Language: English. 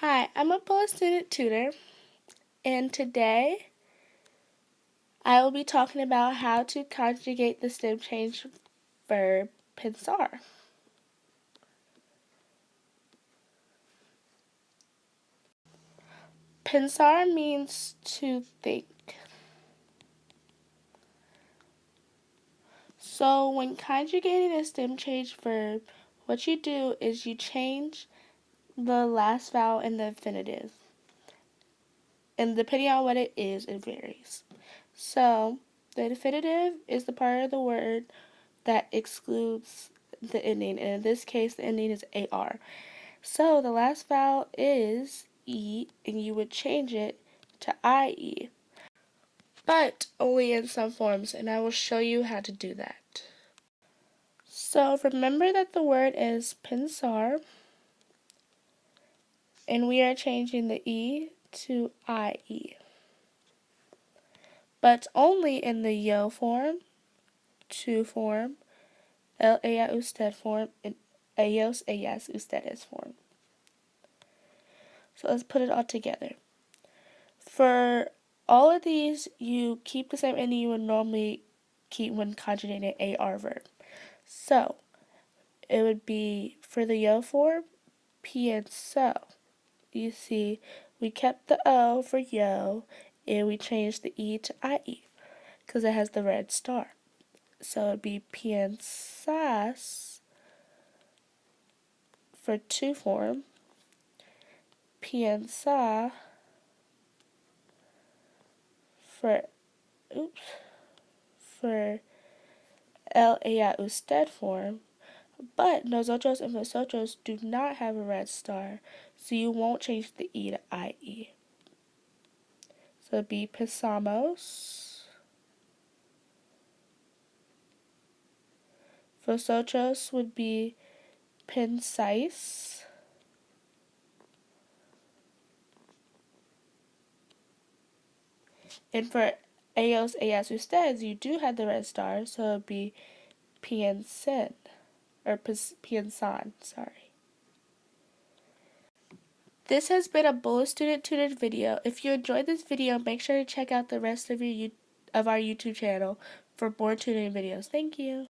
Hi, I'm a Bullis Student Tutor, and today I will be talking about how to conjugate the stem change verb pensar. Pensar means to think. So when conjugating a stem change verb, what you do is you change the last vowel in the infinitive. And depending on what it is, it varies. So the infinitive is the part of the word that excludes the ending, and in this case, the ending is AR. So the last vowel is E, and you would change it to IE, but only in some forms, and I will show you how to do that. So remember that the word is pensar, and we are changing the E to IE, but only in the yo form, to form, ella usted form, and ellos, ellas, ustedes form. So let's put it all together. For all of these, you keep the same ending you would normally keep when conjugating an AR verb. So, it would be, for the yo form, pienso. You see, we kept the O for yo, and we changed the E to IE, because it has the red star. So, it would be piensas for to form, piensa for, for ella usted form, but nosotros and vosotros do not have a red star, so you won't change the E to IE. So it'd be pensamos. Vosotros would be pensáis. And for ellos, ellas, ustedes, you do have the red star, so it'd be piensen, or piensan, sorry. This has been a Bullis Student Tutored video. If you enjoyed this video, make sure to check out the rest of our YouTube channel for more tutoring videos. Thank you.